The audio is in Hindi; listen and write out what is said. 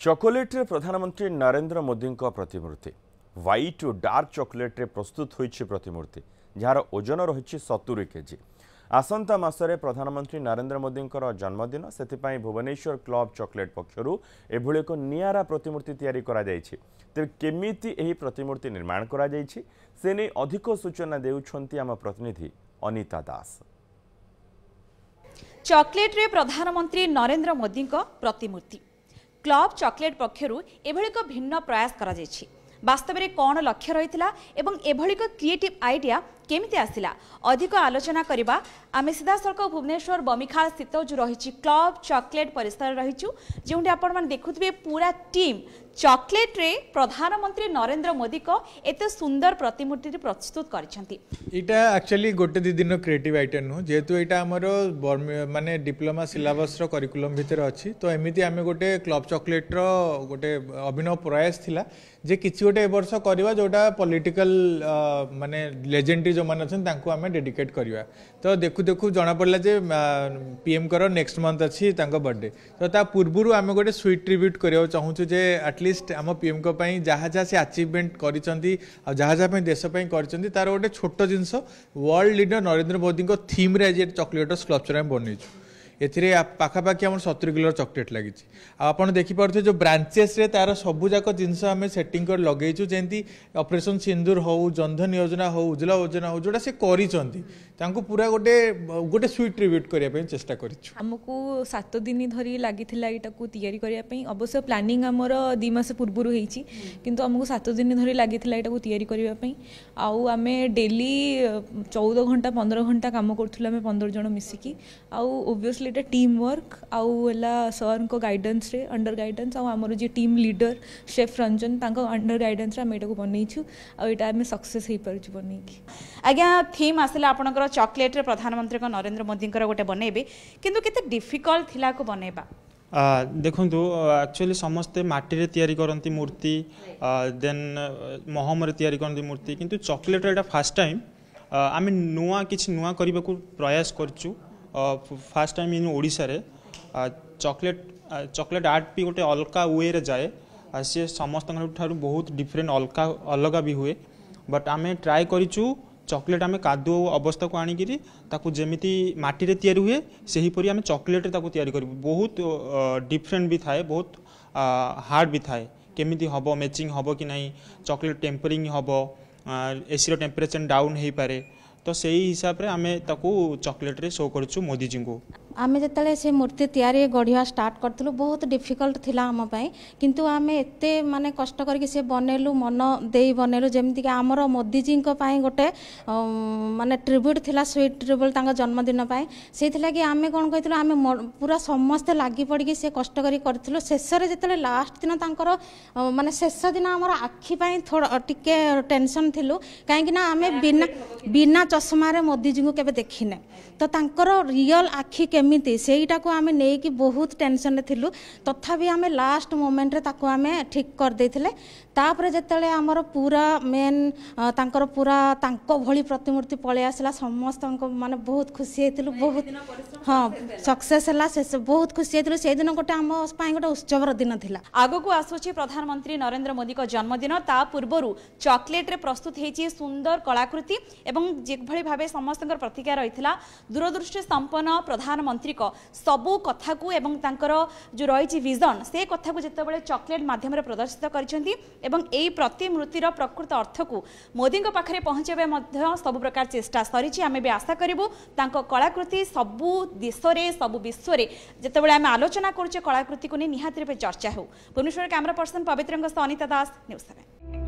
चॉकलेट रे प्रधानमंत्री नरेंद्र मोदी प्रतिमूर्ति व्हाइट और डार्क चॉकलेट रे प्रस्तुत होइछि प्रतिमूर्ति जार ओजन रही 70 केजी। आसंता मासरे प्रधानमंत्री नरेंद्र मोदी जन्मदिन से भुवनेश्वर क्लब चॉकलेट पक्षरु एभली एक नियारा प्रतिमूर्ति तैयारी करा जायछि। तेबे केमिति एही प्रतिमूर्ति निर्माण करा जायछि से नै अधिक सूचना देउछन्ति आम प्रतिनिधि अनिता दास। चॉकलेट रे प्रधानमंत्री नरेंद्र मोदी प्रतिमूर्ति क्लब चॉकलेट पक्षरु एभली एक भिन्न प्रयास करा जायछि। वास्तव में कौन लक्ष्य रही एवं एभली एक क्रिएटिव आइडिया केमिति आसिला अधिक आलोचना करबा आमे सीधा सड़क भुवनेश्वर बमिखाल स्थित जो रही क्लब चॉकलेट परिसर रहीचु जोंटी आपण मन देखुथिबे पूरा टीम चॉकलेट रे प्रधानमंत्री नरेंद्र मोदी को एते सुंदर प्रतिमूर्ति प्रस्तुत करिसेंती। इटा एक्चुअली गोटे दि दिन क्रिएटिव आइटम नु जेतु एटा हमर माने डिप्लोमा सिलेबस रो करिकुलम भितर अछि तो एमिति आमे गोटे क्लब चॉकलेट रो गोटे अभिनव प्रयास थिला जे किछि गोटे वर्ष करबा जोटा पॉलिटिकल माने लेजेंडरी जो माने छन तांको आमे डेडिकेट करबा। तो देखु देखु जाना पड़ला जे पीएम करो नेक्स्ट मंथ अछि तांको बर्थडे तो ता पूर्वरु आमे गोटे स्वीट ट्रिब्यूट करियो चाहू छु जे एटलिस्ट आम पीएम को पई जहाँ जहाँ से अचीवमेंट करिसंती आ जहाँ जहाँ देश पई करिसंती तार गोटे छोट जिंस वर्ल्ड लीडर नरेंद्र मोदी को थीम रे जे चॉकलेट स्कल्पचर हम बनैछु। एथिरे पाखापाखि आम 70 किलो चॉकलेट लगी आपड़ देखिपे जो ब्रांचेस रे तार सबू जाक जिनस आम सेटिंग कर लगेचु जमी ऑपरेशन सिंदूर हो जनधन योजना हो उज्ज्वला योजना हो जोटा से करिसंती पूरा गोटे गोटे स्वीट ट्रिब्यूट करने चेष्टा करिछु। हमको 7 दिन धरी लगी तैयारी करने अवश्य प्लानिंग आमर 2 मास पूर्व होती किंतु आमको 7 दिन धरी लगी तैयारी करने आम डेली 14 घंटा 15 घंटा काम करूँ 15 जन मिसिकी ओबियसली टीम वर्क आउला सर को गाइडेंस रे अंडर गाइडेंस आमर जी टीम लीडर शेफ रंजन तांको अंडर गाइडेंस रे आम बनईछु आटा आम सक्सेस हो पारछु बनईकी। आज्ञा थीम आसला आपनकर चॉकलेट रे प्रधानमंत्री को नरेंद्र मोदी गोटे बनइबे किंतु केते डिफिकल्ट थिला को बनइबा देखु एक्चुअली समस्ते माटी रे तैयारी करती मूर्ति देन महम रे तैयारी करती मूर्ति किंतु चॉकलेट रे फर्स्ट टाइम आम नुआ किछि नुआ करबा को प्रयास करछु। फर्स्ट टाइम इन ओडिशा रे चॉकलेट आर्ट भी गोटे अलका वे रे जाए सी समस्त बहुत डिफरेंट अलग भी हुए बट आम ट्राए करिचु चॉकलेट आम कादु अवस्था को आनिकी ताकू जेमिति माटी रे तैयारी हुए सही परी आम चॉकलेट ताकू तैयारी करिबु बहुत डिफरेंट भी थाए बहुत हार्ड भी थाए केमिति हबो मैचिंग हबो कि नहीं चॉकलेट टेम्परिंग हबो एसी रो टेम्परेचर डाउन हो पारे तो सही हिसाब रे आमे ताकू चॉकलेट रे शो करछु मोदी जी को। आमे जतले से मूर्ति तैयारी गढ़िया स्टार्ट करथलु बहुत डिफिकल्ट थिला हम पई किंतु आमे एते माने कष्ट करके से बनेलु मन देई बनेलु जेमति कि हमरो मोदी जी को पई गोटे माने ट्रिब्यूट थिला स्वीट ट्रिब्यूट तांका जन्मदिन पई सेथिला कि आमे कोन कहितलु आमे पूरा समस्त लागि पड़ी कि से कष्ट करी करथलु शेष रे जतले लास्ट दिन तांकर माने शेष दिन हमरो आखी पई थोड़ा टिके टेंशन थिलु काहे कि ना आमे बिना चश्मा रे मोदी जी को केबे देखिने तो तांकर रियल आखी केमिति सेईटा को आमे नै कि बहुत टेंशन रे थिलु तथापि आमे लास्ट मोमेंट रे ताको आमे ठीक कर देथिले। तापर जतले हमर पूरा मेन तांकर पूरा तांको भली प्रतिमूर्ति पळे आसला समस्त माने बहुत खुशी हेतिलु बहुत हां सक्सेस हला से बहुत खुशी हेतिलु से दिन गोटे हम पई गोटे उत्सव दिन थिला। आगो को आसुची प्रधानमंत्री नरेंद्र मोदी को जन्मदिन ता पूर्वरु चॉकलेट रे प्रस्तुत हेची सुंदर कलाकृति एवं जे भली भाबे समस्तकर प्रतिक्रिया रहितला दूरदृष्टि संपन्न प्रधानमंत्री को सबु कथा को एवं तांकर जो रही विजन से कथा को जेतेबेले चॉकलेट माध्यम रे प्रदर्शित करिसेंती एवं एई प्रतिमूर्तिर प्रकृत अर्थ को मोदी पाखे पहुँचे सब प्रकार चेष्टा सरी आम भी आशा करूँ तांको कलाकृति सबु देश में सबु विश्व में जितेबाला आम आलोचना करुचे कलाकृति को नहीं निहाती चर्चा हो। भुवनेश्वर कैमरा पर्सन पवित्र अनिता दास न्यूज़ 7।